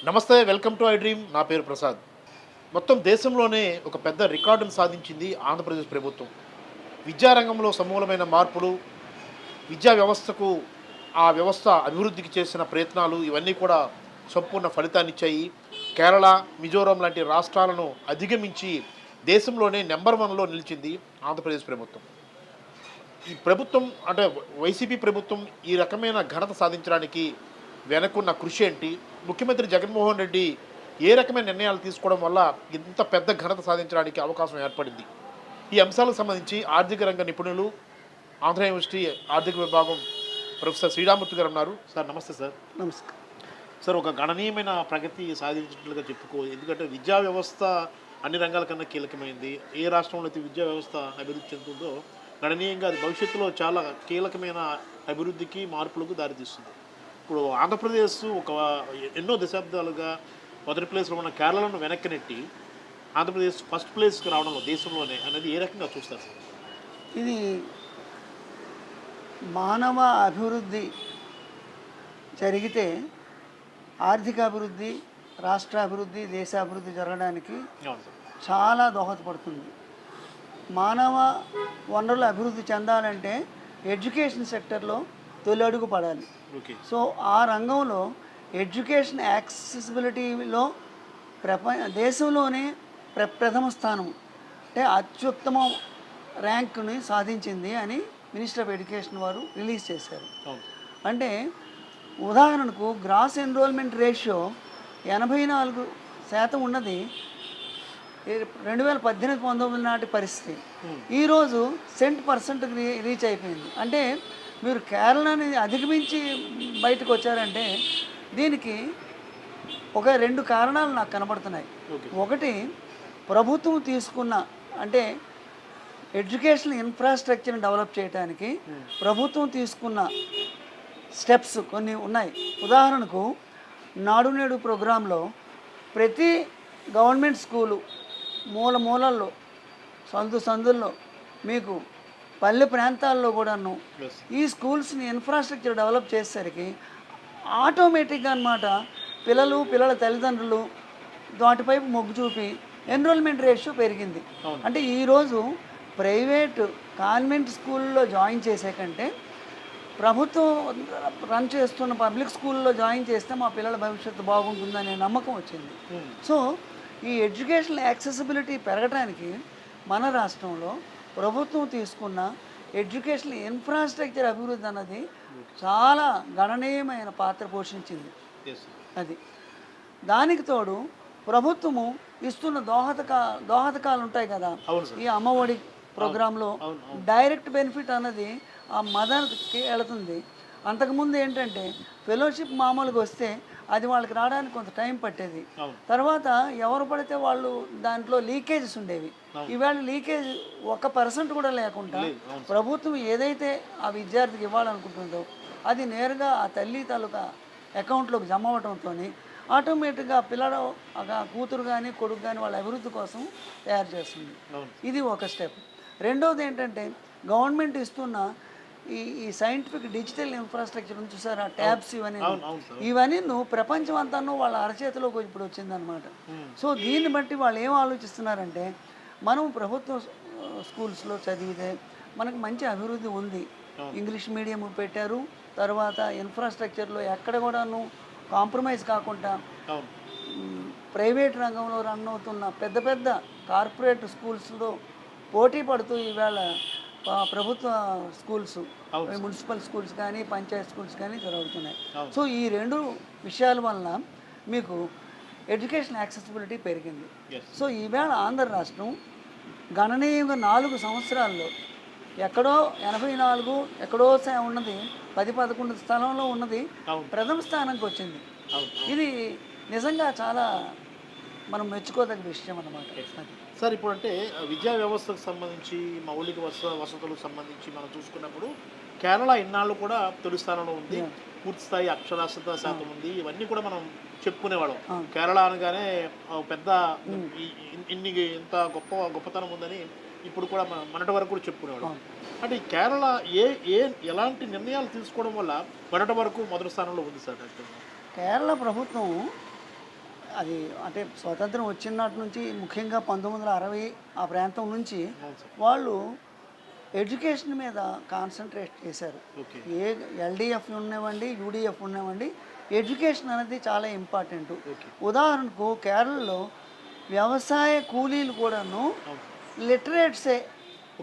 నమస్తే, welcome to I dream. నా పేరు ప్రసాద్. మొత్తం దేశంలోనే ఒక పెద్ద రికార్డును సాధించింది ఆంధ్రప్రదేశ్ ప్రభుత్వం. విద్యారంగంలో సమూలమైన మార్పులు, విద్యా వ్యవస్థకు ఆ వ్యవస్థ అభివృద్ధికి చేసిన ప్రయత్నాలు ఇవన్నీ కూడా సంపూర్ణ ఫలితాన్నిచ్చాయి. కేరళ, మిజోరాం లాంటి రాష్ట్రాలను అధిగమించి దేశంలోనే నెంబర్ వన్లో నిలిచింది ఆంధ్రప్రదేశ్ ప్రభుత్వం. ఈ ప్రభుత్వం అంటే వైసీపీ ప్రభుత్వం ఈ రకమైన ఘనత సాధించడానికి వెనకున్న కృషి ఏంటి? ముఖ్యమంత్రి జగన్మోహన్ రెడ్డి ఏ రకమైన నిర్ణయాలు తీసుకోవడం వల్ల ఇంత పెద్ద ఘనత సాధించడానికి అవకాశం ఏర్పడింది? ఈ అంశాలకు సంబంధించి ఆర్థిక రంగ నిపుణులు, ఆంధ్ర యూనివర్సిటీ ఆర్థిక విభాగం ప్రొఫెసర్ శ్రీరామూర్తి గారు ఉన్నారు. సార్ నమస్తే. సార్ నమస్కారం. సార్, ఒక గణనీయమైన ప్రగతి సాధించినట్లుగా చెప్పుకోవచ్చు. ఎందుకంటే విద్యా వ్యవస్థ అన్ని రంగాల కన్నా కీలకమైంది. ఏ రాష్ట్రంలో అయితే విద్యా వ్యవస్థ అభివృద్ధి చెందుతుందో గణనీయంగా అది భవిష్యత్తులో చాలా కీలకమైన అభివృద్ధికి, మార్పులకు దారితీస్తుంది. ఇప్పుడు ఆంధ్రప్రదేశ్ ఎన్నో దశాబ్దాలుగా మొదటి ప్లేస్లో ఉన్న కేరళను వెనక్కి నెట్టి ఆంధ్రప్రదేశ్ ఫస్ట్ ప్లేస్కి రావడంలో దేశంలోనే అనేది ఏ రకంగా చూస్తారు సార్? ఇది మానవ అభివృద్ధి జరిగితే ఆర్థిక అభివృద్ధి, రాష్ట్ర అభివృద్ధి, దేశాభివృద్ధి జరగడానికి చాలా దోహదపడుతుంది. మానవ వనరుల అభివృద్ధి చెందాలంటే ఎడ్యుకేషన్ సెక్టర్లో తొలి అడుగు పడాలి. సో ఆ రంగంలో ఎడ్యుకేషన్ యాక్సెసిబిలిటీలో దేశంలోనే ప్రథమ స్థానం అంటే అత్యుత్తమ ర్యాంకుని సాధించింది అని మినిస్టర్ ఆఫ్ ఎడ్యుకేషన్ వారు రిలీజ్ చేశారు. అంటే ఉదాహరణకు గ్రాస్ ఎన్రోల్మెంట్ రేషియో 84% ఉన్నది 2018-19 నాటి పరిస్థితి. ఈరోజు 100% రీచ్ అయిపోయింది. అంటే మీరు కేరళని అధిగమించి బయటకు వచ్చారంటే దీనికి ఒక 2 కారణాలు నాకు కనబడుతున్నాయి. ఒకటి, ప్రభుత్వం తీసుకున్న అంటే ఎడ్యుకేషన్ ఇన్ఫ్రాస్ట్రక్చర్ని డెవలప్ చేయడానికి ప్రభుత్వం తీసుకున్న స్టెప్స్ కొన్ని ఉన్నాయి. ఉదాహరణకు నాడు నేడు ప్రోగ్రాంలో ప్రతి గవర్నమెంట్ స్కూలు మూలల్లో, సందుల్లో, మీకు పల్లె ప్రాంతాల్లో కూడాను ఈ స్కూల్స్ని ఇన్ఫ్రాస్ట్రక్చర్ డెవలప్ చేసేసరికి ఆటోమేటిక్గా అన్నమాట పిల్లల తల్లిదండ్రులు వాటిపైపు మొగ్గు చూపి ఎన్రోల్మెంట్ రేషియో పెరిగింది. అంటే ఈరోజు ప్రైవేట్ కాన్వెంట్ స్కూల్లో జాయిన్ చేసే కంటే ప్రభుత్వం రన్ చేస్తున్న పబ్లిక్ స్కూల్లో జాయిన్ చేస్తే మా పిల్లల భవిష్యత్తు బాగుంటుందనే నమ్మకం వచ్చింది. సో ఈ ఎడ్యుకేషనల్ యాక్సెసిబిలిటీ పెరగడానికి మన రాష్ట్రంలో ప్రభుత్వం తీసుకున్న ఎడ్యుకేషనల్ ఇన్ఫ్రాస్ట్రక్చర్ అభివృద్ధి అన్నది చాలా గణనీయమైన పాత్ర పోషించింది. అది దానికి తోడు ప్రభుత్వము ఇస్తున్న దోహదకాలు ఉంటాయి కదా, ఈ అమ్మఒడి ప్రోగ్రాంలో డైరెక్ట్ బెనిఫిట్ అన్నది ఆ మదర్కి వెళుతుంది. అంతకుముందు ఏంటంటే ఫెలోషిప్ మామూలుగా వస్తే అది వాళ్ళకి రావడానికి కొంత టైం పట్టేది. తర్వాత ఎవరు పడితే వాళ్ళు దాంట్లో లీకేజెస్ ఉండేవి. ఈవేళ లీకేజ్ 1% కూడా లేకుండా ప్రభుత్వం ఏదైతే ఆ విద్యార్థికి ఇవ్వాలనుకుంటుందో అది నేరుగా ఆ తల్లి తాలూకా అకౌంట్లోకి జమ అవ్వడంతో ఆటోమేటిక్గా పిల్లడు కూతురు కానీ కొడుకు కానీ వాళ్ళ అభివృద్ధి కోసం తయారు చేస్తుంది. ఇది ఒక స్టెప్. రెండవది ఏంటంటే గవర్నమెంట్ ఇస్తున్న ఈ సైంటిఫిక్ డిజిటల్ ఇన్ఫ్రాస్ట్రక్చర్ నుంచి చూసారా, ట్యాబ్స్ ఇవన్నీ ప్రపంచం అంతా వాళ్ళ అరచేతిలోకి ఇప్పుడు వచ్చిందనమాట. సో దీన్ని బట్టి వాళ్ళు ఏం ఆలోచిస్తున్నారంటే మనం ప్రభుత్వ స్కూల్స్లో చదివితే మనకు మంచి అభివృద్ధి ఉంది, ఇంగ్లీష్ మీడియం పెట్టారు, తర్వాత ఇన్ఫ్రాస్ట్రక్చర్లో ఎక్కడ కూడాను కాంప్రమైజ్ కాకుండా ప్రైవేట్ రంగంలో రన్ అవుతున్న పెద్ద కార్పొరేట్ స్కూల్స్లో పోటీ పడుతూ ఈవేళ ప్రభుత్వ స్కూల్స్, మున్సిపల్ స్కూల్స్ కానీ పంచాయత్ స్కూల్స్ కానీ జరుగుతున్నాయి. సో ఈ 2 విషయాల వలన మీకు ఎడ్యుకేషన్ యాక్సెసిబిలిటీ పెరిగింది. సో ఈవేళ ఆంధ్ర రాష్ట్రం గణనీయంగా 4 సంవత్సరాల్లో ఎక్కడో 84 ఎక్కడో ఉన్నది 10-11 స్థలంలో ఉన్నది ప్రథమ స్థానానికి వచ్చింది. ఇది నిజంగా చాలా మనం మెచ్చుకోదగ్గ విషయం అన్నమాట. సార్, ఇప్పుడు అంటే విద్యా వ్యవస్థకు సంబంధించి మౌలిక వసతులకు సంబంధించి మనం చూసుకున్నప్పుడు కేరళ ఇన్నాళ్ళు కూడా తొలి స్థానంలో ఉంది. పూర్తి స్థాయి అక్షరాస్యత శాతం ఉంది. ఇవన్నీ కూడా మనం చెప్పుకునేవాళ్ళం. కేరళ అనగానే పెద్ద ఇంత గొప్పతనం ఉందని ఇప్పుడు కూడా మొన్నటి వరకు కూడా చెప్పుకునేవాళ్ళం. అంటే కేరళ ఎలాంటి నిర్ణయాలు తీసుకోవడం వల్ల మొన్నటి వరకు మొదటి స్థానంలో ఉంది సార్? కేరళ ప్రభుత్వం అది అంటే స్వతంత్రం వచ్చినటి నుంచి ముఖ్యంగా 1960 ఆ ప్రాంతం నుంచి అవును సార్. వాళ్ళు ఎడ్యుకేషన్ మీద కాన్సన్ట్రేట్ చేశారు. ఓకే. ఏ ఎల్డిఎఫ్ ఉన్నవండి, యూడిఎఫ్ ఉన్నవండి, ఎడ్యుకేషన్ అనేది చాలా ఇంపార్టెంట్. ఓకే. ఉదాహరణకు కేరళలో వ్యవసాయ కూలీలు కూడాను అవును. లిటరేట్సే.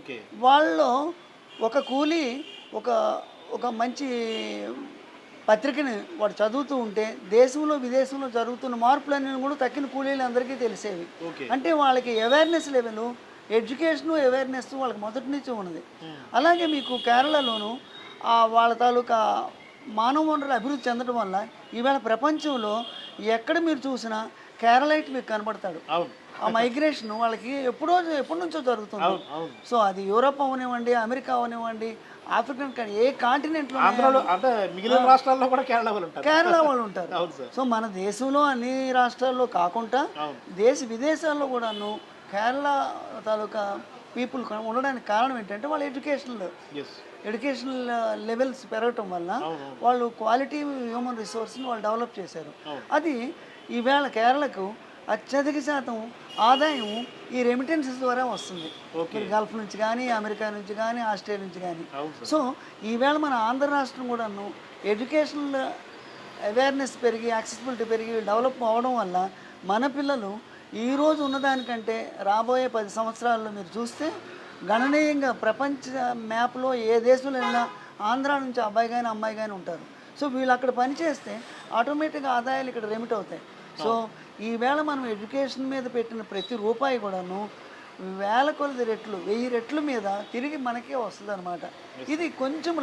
ఓకే. వాళ్ళలో ఒక కూలీ ఒక ఒక మంచి పత్రికని వాడు చదువుతూ ఉంటే దేశంలో విదేశంలో జరుగుతున్న మార్పులన్నీ కూడా తక్కిన కూలీలందరికీ తెలిసేవి. ఓకే. అంటే వాళ్ళకి అవేర్నెస్ లెవెల్, ఎడ్యుకేషను అవేర్నెస్ వాళ్ళకి మొదటి నుంచి ఉన్నది. అలాగే మీకు కేరళలోను వాళ్ళ తాలూకా మానవ వనరులు అభివృద్ధి చెందడం వల్ల ఈవేళ ప్రపంచంలో ఎక్కడ మీరు చూసినా కేరళైట్ మీకు కనబడతాడు. అవును. ఆ మైగ్రేషన్ వాళ్ళకి ఎప్పటి నుంచో జరుగుతుంది. అవును. అవును. సో అది యూరోప్ అవనివ్వండి, అమెరికా అవనివ్వండి, ఆఫ్రికన్ ఏ కాంటినెంట్లో ఆంధ్రాలో అంటే మిగిలిన రాష్ట్రాల్లో కూడా కేరళ వాళ్ళు ఉంటారు. కేరళ వాళ్ళు ఉంటారు. అవును సార్. సో మన దేశంలో అన్ని రాష్ట్రాల్లో కాకుండా అవును. దేశ విదేశాల్లో కూడాను కేరళ తాలూకా పీపుల్ ఉండడానికి కారణం ఏంటంటే వాళ్ళ ఎస్. ఎడ్యుకేషనల్ లెవెల్స్ పెరగటం వల్ల అవును. వాళ్ళు క్వాలిటీ హ్యూమన్ రిసోర్స్ని వాళ్ళు డెవలప్ చేశారు. అవును. అది ఈవేళ కేరళకు అత్యధిక శాతం ఆదాయం ఈ రెమిటెన్సెస్ ద్వారా వస్తుంది. ఓకే. మీరు గల్ఫ్ నుంచి కానీ, అమెరికా నుంచి కానీ, ఆస్ట్రేలియా నుంచి కానీ. అవును సార్. సో ఈవేళ మన ఆంధ్ర రాష్ట్రం కూడాను ఎడ్యుకేషనల్ అవేర్నెస్ పెరిగి, యాక్సెసిబిలిటీ పెరిగి డెవలప్ అవ్వడం వల్ల మన పిల్లలు ఈరోజు ఉన్నదానికంటే రాబోయే 10 సంవత్సరాల్లో మీరు చూస్తే గణనీయంగా ప్రపంచ మ్యాప్లో ఏ దేశంలో వెళ్ళినా ఆంధ్ర నుంచి అబ్బాయి కానీ అమ్మాయి కానీ ఉంటారు. సో వీళ్ళు అక్కడ పనిచేస్తే ఆటోమేటిక్గా ఆదాయాలు ఇక్కడ రెమిట్ అవుతాయి. సో ఈవేళ మనం ఎడ్యుకేషన్ మీద పెట్టిన ప్రతి రూపాయి కూడాను వేల కొలది రెట్లు, 1000 రెట్ల మీద తిరిగి మనకే వస్తుంది అనమాట. ఇది కొంచెం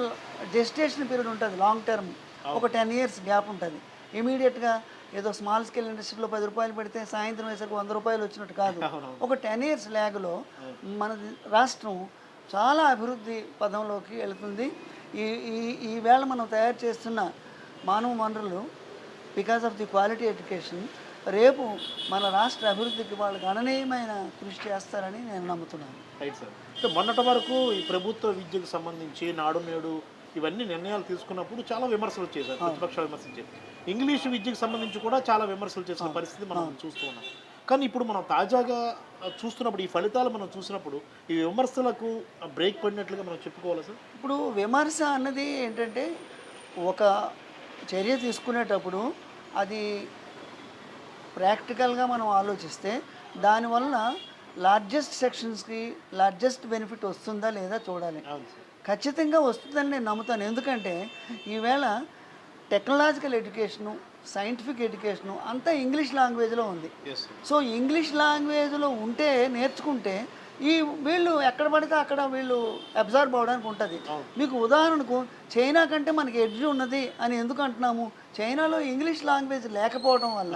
జెస్టేషన్ పీరియడ్ ఉంటుంది, లాంగ్ టర్మ్. ఒక 10 years గ్యాప్ ఉంటుంది. ఇమీడియట్గా ఏదో స్మాల్ స్కేల్ ఇండస్ట్రీలో 10 రూపాయలు పెడితే సాయంత్రం వేసరికి 100 రూపాయలు వచ్చినట్టు కాదు. ఒక 10 years ల్యాగ్లో మన రాష్ట్రం చాలా అభివృద్ధి పదంలోకి వెళుతుంది. ఈ ఈ ఈవేళ మనం తయారు చేస్తున్న మానవ వనరులు because of the quality education రేపు మన రాష్ట్ర అభివృద్ధికి వాళ్ళు గణనీయమైన కృషి చేస్తారని నేను నమ్ముతున్నాను. Right sir. అంటే మొన్నటి వరకు ఈ ప్రభుత్వ విద్యకు సంబంధించి నాడు నేడు ఇవన్నీ నిర్ణయాలు తీసుకున్నప్పుడు చాలా విమర్శలు చేశారు, ప్రతిపక్షాలు విమర్శించారు. ఇంగ్లీష్ విద్యకు సంబంధించి కూడా చాలా విమర్శలు చేసిన పరిస్థితి మనం చూస్తూ ఉన్నాం. కానీ ఇప్పుడు మనం తాజాగా చూస్తున్నప్పుడు ఈ ఫలితాలు మనం చూసినప్పుడు ఈ విమర్శలకు బ్రేక్ పడినట్లుగా మనం చెప్పుకోవాలి సార్. ఇప్పుడు విమర్శ అన్నది ఏంటంటే ఒక చర్య తీసుకునేటప్పుడు అది ప్రాక్టికల్గా మనం ఆలోచిస్తే దానివల్ల లార్జెస్ట్ సెక్షన్స్కి లార్జెస్ట్ బెనిఫిట్ వస్తుందా లేదా చూడాలి. అవును సార్. ఖచ్చితంగా వస్తుందని నేను నమ్ముతాను. ఎందుకంటే ఈవేళ టెక్నాలజికల్ ఎడ్యుకేషను, సైంటిఫిక్ ఎడ్యుకేషను అంతా ఇంగ్లీష్ లాంగ్వేజ్లో ఉంది. ఎస్. సో ఇంగ్లీష్ లాంగ్వేజ్లో ఉంటే నేర్చుకుంటే వీళ్ళు ఎక్కడ పడితే అక్కడ వీళ్ళు అబ్జర్వ్ అవ్వడానికి ఉంటుంది. మీకు ఉదాహరణకు చైనా కంటే మనకి ఎడ్జ్ ఉన్నది అని ఎందుకు అంటున్నాము? చైనాలో ఇంగ్లీష్ లాంగ్వేజ్ లేకపోవడం వల్ల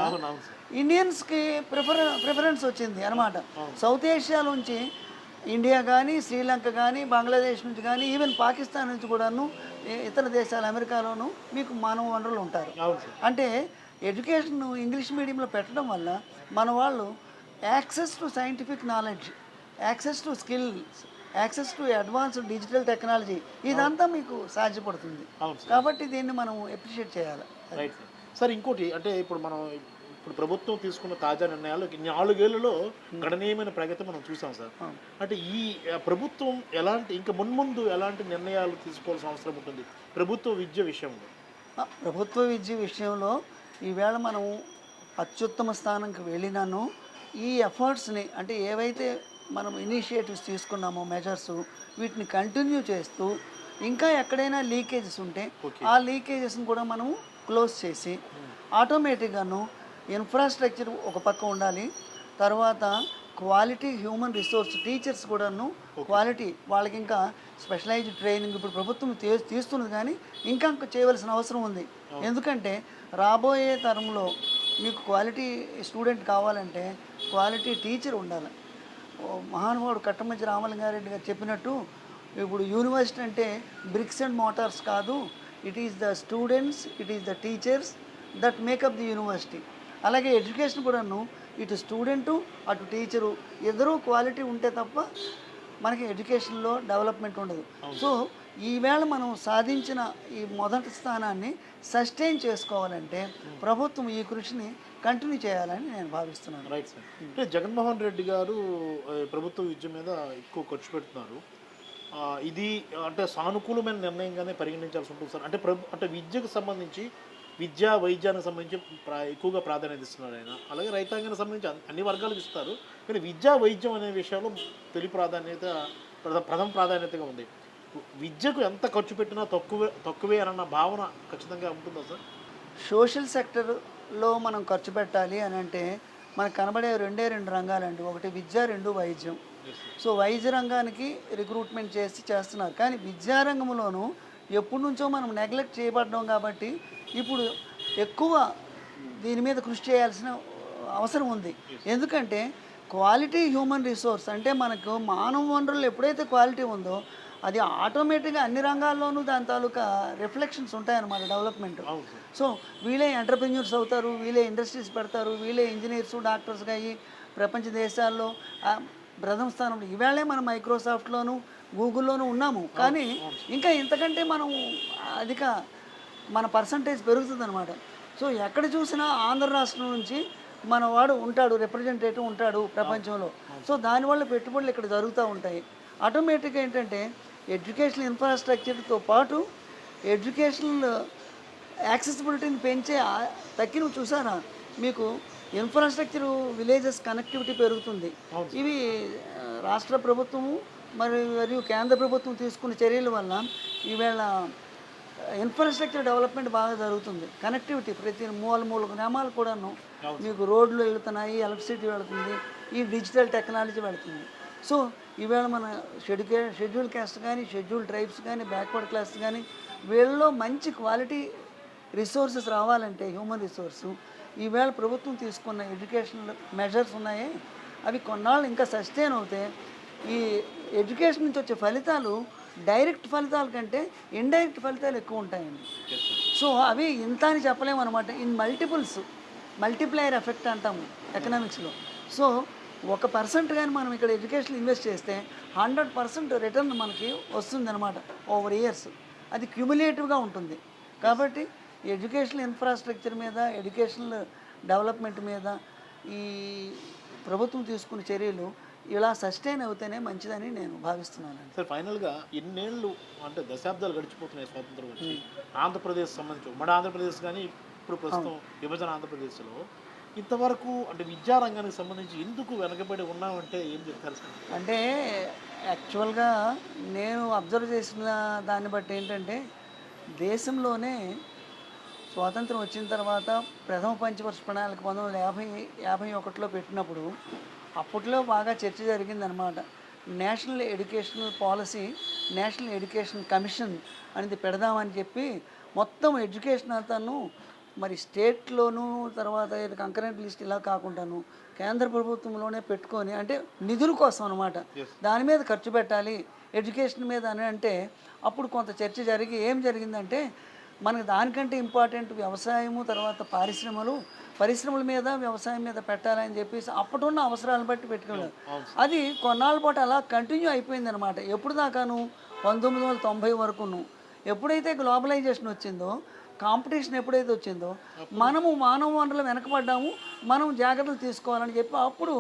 ఇండియన్స్కి ప్రిఫరెన్స్ వచ్చింది అనమాట. సౌత్ ఏషియాలోంచి ఇండియా కానీ, శ్రీలంక కానీ, బంగ్లాదేశ్ నుంచి కానీ, ఈవెన్ పాకిస్తాన్ నుంచి కూడాను, ఇతర దేశాలు అమెరికాలోనూ మీకు మానవ వనరులు ఉంటారు. అంటే ఎడ్యుకేషన్ ఇంగ్లీష్ మీడియంలో పెట్టడం వల్ల మన వాళ్ళు access to scientific knowledge, access to skills, access to advanced digital technology ఇదంతా మీకు సాధ్యపడుతుంది. కాబట్టి దీన్ని మనం అప్రిషియేట్ చేయాలి. Right sir. ఇంకోటి అంటే ఇప్పుడు మనం ప్రభుత్వం తీసుకున్న తాజా నిర్ణయాలు 4 ఏళ్లలో గణనీయమైన ప్రగతి మనం చూసాం సార్. అంటే ఈ ప్రభుత్వం ఇంకా మున్ముందు ఎలాంటి నిర్ణయాలు తీసుకోవాల్సిన అవసరం ఉంటుంది ప్రభుత్వ విద్య విషయంలో? ప్రభుత్వ విద్య విషయంలో ఈవేళ మనం అత్యుత్తమ స్థానంకి వెళ్ళినాను. ఈ ఎఫర్ట్స్ని అంటే ఏవైతే మనం ఇనిషియేటివ్స్ తీసుకున్నామో మెజర్స్ వీటిని కంటిన్యూ చేస్తూ ఇంకా ఎక్కడైనా లీకేజెస్ ఉంటే ఆ లీకేజెస్ని కూడా మనము క్లోజ్ చేసి ఆటోమేటిక్గాను ఇన్ఫ్రాస్ట్రక్చర్ ఒక పక్క ఉండాలి. తర్వాత క్వాలిటీ హ్యూమన్ రిసోర్స్ టీచర్స్ కూడాను క్వాలిటీ వాళ్ళకి ఇంకా స్పెషలైజ్డ్ ట్రైనింగ్ ఇప్పుడు ప్రభుత్వం తీస్తున్నది కానీ ఇంకా చేయవలసిన అవసరం ఉంది. ఎందుకంటే రాబోయే తరంలో మీకు క్వాలిటీ స్టూడెంట్ కావాలంటే క్వాలిటీ టీచర్ ఉండాలి. మహానుభావుడు కట్టమంచి రామలింగారెడ్డి గారు చెప్పినట్టు ఇప్పుడు యూనివర్సిటీ అంటే బ్రిక్స్ అండ్ మోటార్స్ కాదు, it is the students, it is the teachers that makeup the university. అలాగే ఎడ్యుకేషన్ కూడాను ఇటు స్టూడెంటు అటు టీచరు ఇద్దరూ క్వాలిటీ ఉంటే తప్ప మనకి ఎడ్యుకేషన్లో డెవలప్మెంట్ ఉండదు. సో ఈవేళ మనం సాధించిన ఈ మొదటి స్థానాన్ని సస్టైన్ చేసుకోవాలంటే ప్రభుత్వం ఈ కృషిని కంటిన్యూ చేయాలని నేను భావిస్తున్నాను. Right sir. అంటే జగన్మోహన్ రెడ్డి గారు ప్రభుత్వ విద్య మీద ఎక్కువ ఖర్చు పెడుతున్నారు. ఇది అంటే సానుకూలమైన నిర్ణయంగానే పరిగణించాల్సి ఉంటుంది సార్. అంటే అంటే విద్యకు సంబంధించి విద్యా వైద్యానికి సంబంధించి ఎక్కువగా ప్రాధాన్యత ఇస్తున్నారు ఆయన. అలాగే రైతాంగానికి సంబంధించి అన్ని వర్గాలకు ఇస్తారు. కానీ విద్యా వైద్యం అనే విషయంలో తొలి ప్రాధాన్యత ప్రథమ ప్రాధాన్యతగా ఉంది. విద్యకు ఎంత ఖర్చు పెట్టినా తక్కువే అన్న భావన ఖచ్చితంగా ఉంటుందా సార్? సోషల్ సెక్టర్లో మనం ఖర్చు పెట్టాలి అని అంటే మనకు కనబడే రెండు రంగాలండి. ఒకటి విద్య, రెండు వైద్యం. సో వైద్య రంగానికి రిక్రూట్మెంట్ చేస్తున్నారు. కానీ విద్యారంగంలోనూ ఎప్పటి నుంచో మనం నెగ్లెక్ట్ చేయబడ్డాం కాబట్టి ఇప్పుడు ఎక్కువ దీని మీద కృషి చేయాల్సిన అవసరం ఉంది. ఎందుకంటే క్వాలిటీ హ్యూమన్ రిసోర్స్ అంటే మనకు మానవ వనరులు ఎప్పుడైతే క్వాలిటీ ఉందో అది ఆటోమేటిక్గా అన్ని రంగాల్లోనూ దాని తాలూకా రిఫ్లెక్షన్స్ ఉంటాయన్నమాట డెవలప్మెంట్. సో వీళ్ళే ఎంటర్ప్రెన్యూర్స్ అవుతారు, వీళ్ళే ఇండస్ట్రీస్ పెడతారు, వీళ్ళే ఇంజనీర్స్ డాక్టర్స్గా అయ్యి ప్రపంచ దేశాల్లో ప్రథమ స్థానంలో ఈవేళే మనం మైక్రోసాఫ్ట్లోను గూగుల్లోనూ ఉన్నాము. కానీ ఇంకా ఇంతకంటే మనం మన పర్సంటేజ్ పెరుగుతుంది అనమాట. సో ఎక్కడ చూసినా ఆంధ్ర రాష్ట్రం నుంచి మన వాడు ఉంటాడు, రిప్రజెంటేటివ్ ఉంటాడు ప్రపంచంలో. సో దానివల్ల పెట్టుబడులు ఇక్కడ జరుగుతూ ఉంటాయి. ఆటోమేటిక్గా ఏంటంటే ఎడ్యుకేషనల్ ఇన్ఫ్రాస్ట్రక్చర్తో పాటు ఎడ్యుకేషనల్ యాక్సెసిబిలిటీని పెంచే తగ్గినవి చూసారా మీకు ఇన్ఫ్రాస్ట్రక్చర్ విలేజెస్ కనెక్టివిటీ పెరుగుతుంది. ఇవి రాష్ట్ర ప్రభుత్వము మరియు కేంద్ర ప్రభుత్వం తీసుకున్న చర్యల వల్ల ఈవేళ ఇన్ఫ్రాస్ట్రక్చర్ డెవలప్మెంట్ బాగా జరుగుతుంది. కనెక్టివిటీ ప్రతి మూల గ్రామాలు కూడాను మీకు రోడ్లు వెళుతున్నాయి, ఎలక్ట్రిసిటీ వెళుతుంది, ఈ డిజిటల్ టెక్నాలజీ వెళుతుంది. సో ఈవేళ మన షెడ్యూల్ క్యాస్ట్ కానీ, షెడ్యూల్ ట్రైబ్స్ కానీ, బ్యాక్వర్డ్ క్లాస్ కానీ వీళ్ళలో మంచి క్వాలిటీ రిసోర్సెస్ రావాలంటే హ్యూమన్ రిసోర్సు ఈవేళ ప్రభుత్వం తీసుకున్న ఎడ్యుకేషనల్ మెజర్స్ ఉన్నాయే అవి కొన్నాళ్ళు ఇంకా సస్టైన్ అవుతే ఈ ఎడ్యుకేషన్ నుంచి వచ్చే ఫలితాలు డైరెక్ట్ ఫలితాల కంటే ఇండైరెక్ట్ ఫలితాలు ఎక్కువ ఉంటాయండి. సో అవి ఇంత అని చెప్పలేము అనమాట. ఇన్ మల్టిప్లైయర్ ఎఫెక్ట్ అంటాము ఎకనామిక్స్లో. సో 1% కానీ మనం ఇక్కడ ఎడ్యుకేషన్ ఇన్వెస్ట్ చేస్తే 100% రిటర్న్ మనకి వస్తుంది అనమాట ఓవర్ ఇయర్స్. అది క్యుములేటివ్గా ఉంటుంది. కాబట్టి ఎడ్యుకేషనల్ ఇన్ఫ్రాస్ట్రక్చర్ మీద, ఎడ్యుకేషనల్ డెవలప్మెంట్ మీద ఈ ప్రభుత్వం తీసుకున్న చర్యలు ఇలా సస్టైన్ అవుతేనే మంచిదని నేను భావిస్తున్నాను. సార్ ఫైనల్గా ఎన్నేళ్ళు అంటే దశాబ్దాలు గడిచిపోతున్నాయి స్వాతంత్రం వచ్చి ఆంధ్రప్రదేశ్ సంబంధించి మన ఆంధ్రప్రదేశ్ కానీ ఇప్పుడు ప్రస్తుతం విభజన ఆంధ్రప్రదేశ్లో ఇంతవరకు అంటే విద్యారంగానికి సంబంధించి ఎందుకు వెనకబడి ఉన్నామంటే ఏం చెప్తారు సార్? అంటే యాక్చువల్గా నేను అబ్జర్వ్ చేసిన దాన్ని బట్టి ఏంటంటే దేశంలోనే స్వాతంత్రం వచ్చిన తర్వాత ప్రథమ పంచవర్ష ప్రణాళిక 1951లో పెట్టినప్పుడు అప్పట్లో బాగా చర్చ జరిగిందనమాట. National educational policy, national education commission అనేది పెడదామని చెప్పి మొత్తం ఎడ్యుకేషన్ అంతాను మరి స్టేట్లోనూ తర్వాత కంకరెంట్ లిస్ట్ ఇలా కాకుండాను కేంద్ర ప్రభుత్వంలోనే పెట్టుకొని అంటే నిధుల కోసం అనమాట దాని మీద ఖర్చు పెట్టాలి ఎడ్యుకేషన్ మీద అని అంటే అప్పుడు కొంత చర్చ జరిగి ఏం జరిగిందంటే మనకు దానికంటే ఇంపార్టెంట్ వ్యవసాయము తర్వాత పరిశ్రమల మీద వ్యవసాయం మీద పెట్టాలని చెప్పేసి అప్పటిన్న అవసరాలను బట్టి పెట్టుకున్నారు. అది కొన్నాళ్ళ పాటు అలా కంటిన్యూ అయిపోయింది అనమాట. ఎప్పుడు దాకాను 1990 వరకును. ఎప్పుడైతే గ్లోబలైజేషన్ వచ్చిందో, కాంపిటీషన్ ఎప్పుడైతే వచ్చిందో మనము మానవ వనరులు వెనకబడ్డాము, మనం జాగ్రత్తలు తీసుకోవాలని చెప్పి అప్పుడు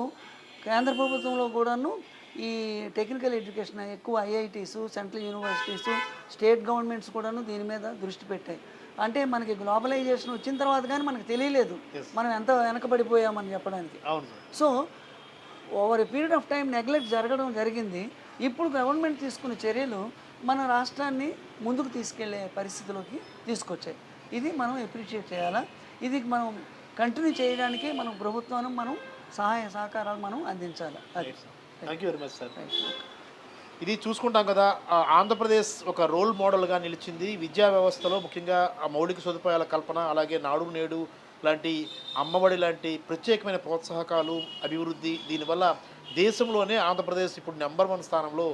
కేంద్ర ప్రభుత్వంలో కూడాను ఈ టెక్నికల్ ఎడ్యుకేషన్ ఎక్కువ IITs, central universities, state governments కూడాను దీని మీద దృష్టి పెట్టాయి. అంటే మనకి గ్లోబలైజేషన్ వచ్చిన తర్వాత కానీ మనకు తెలియలేదు మనం ఎంత వెనకబడిపోయామని చెప్పడానికి. So over a period of time neglect జరిగింది. ఇప్పుడు గవర్నమెంట్ తీసుకున్న చర్యలు మన రాష్ట్రాన్ని ముందుకు తీసుకెళ్లే పరిస్థితిలోకి తీసుకొచ్చాయి. ఇది మనం అప్రిషియేట్ చేయాలా. ఇది మనం కంటిన్యూ చేయడానికి మనం ప్రభుత్వాన్ని మనం సహాయ సహకారాలు మనం అందించాలి. అది thank you very much sir. ఇది చూసుకుంటాం కదా, ఆంధ్రప్రదేశ్ ఒక రోల్ మోడల్గా నిలిచింది విద్యా వ్యవస్థలో, ముఖ్యంగా ఆ మౌలిక సదుపాయాల కల్పన, అలాగే నాడు నేడు లాంటి అమ్మఒడి లాంటి ప్రత్యేకమైన ప్రోత్సాహకాలు, అభివృద్ధి. దీనివల్ల దేశంలోనే ఆంధ్రప్రదేశ్ ఇప్పుడు నెంబర్ 1 స్థానంలో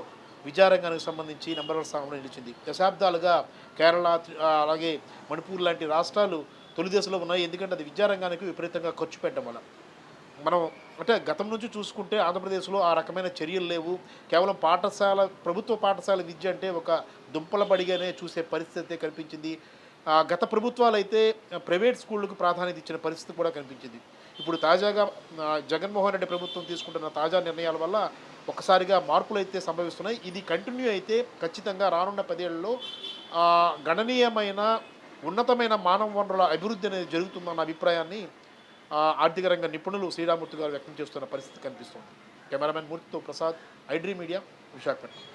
విద్యారంగానికి సంబంధించి నెంబర్ 1 స్థానంలో నిలిచింది. దశాబ్దాలుగా కేరళ అలాగే మణిపూర్ లాంటి రాష్ట్రాలు తొలి దశలో ఉన్నాయి. ఎందుకంటే అది విద్యారంగానికి విపరీతంగా ఖర్చు పెట్టడం వల్ల. మనం అంటే గతం నుంచి చూసుకుంటే ఆంధ్రప్రదేశ్లో ఆ రకమైన చర్యలు లేవు. కేవలం పాఠశాల ప్రభుత్వ పాఠశాల విద్య అంటే ఒక దుంపల బడిగానే చూసే పరిస్థితి కనిపించింది. గత ప్రభుత్వాలైతే ప్రైవేట్ స్కూళ్ళకు ప్రాధాన్యత ఇచ్చిన పరిస్థితి కూడా కనిపించింది. ఇప్పుడు తాజాగా జగన్మోహన్ రెడ్డి ప్రభుత్వం తీసుకుంటున్న తాజా నిర్ణయాల వల్ల ఒక్కసారిగా మార్పులైతే సంభవిస్తున్నాయి. ఇది కంటిన్యూ అయితే ఖచ్చితంగా రానున్న 10 ఏళ్లలో గణనీయమైన ఉన్నతమైన మానవ వనరుల అభివృద్ధి అనేది జరుగుతుందన్న అభిప్రాయాన్ని ఆర్థిక రంగ నిపుణులు శ్రీరామూర్తి గారు వ్యక్తం చేస్తున్న పరిస్థితి కనిపిస్తుంది. కెమెరామెన్ మూర్తితో Prasad, I Dream Media, Visakhapatnam.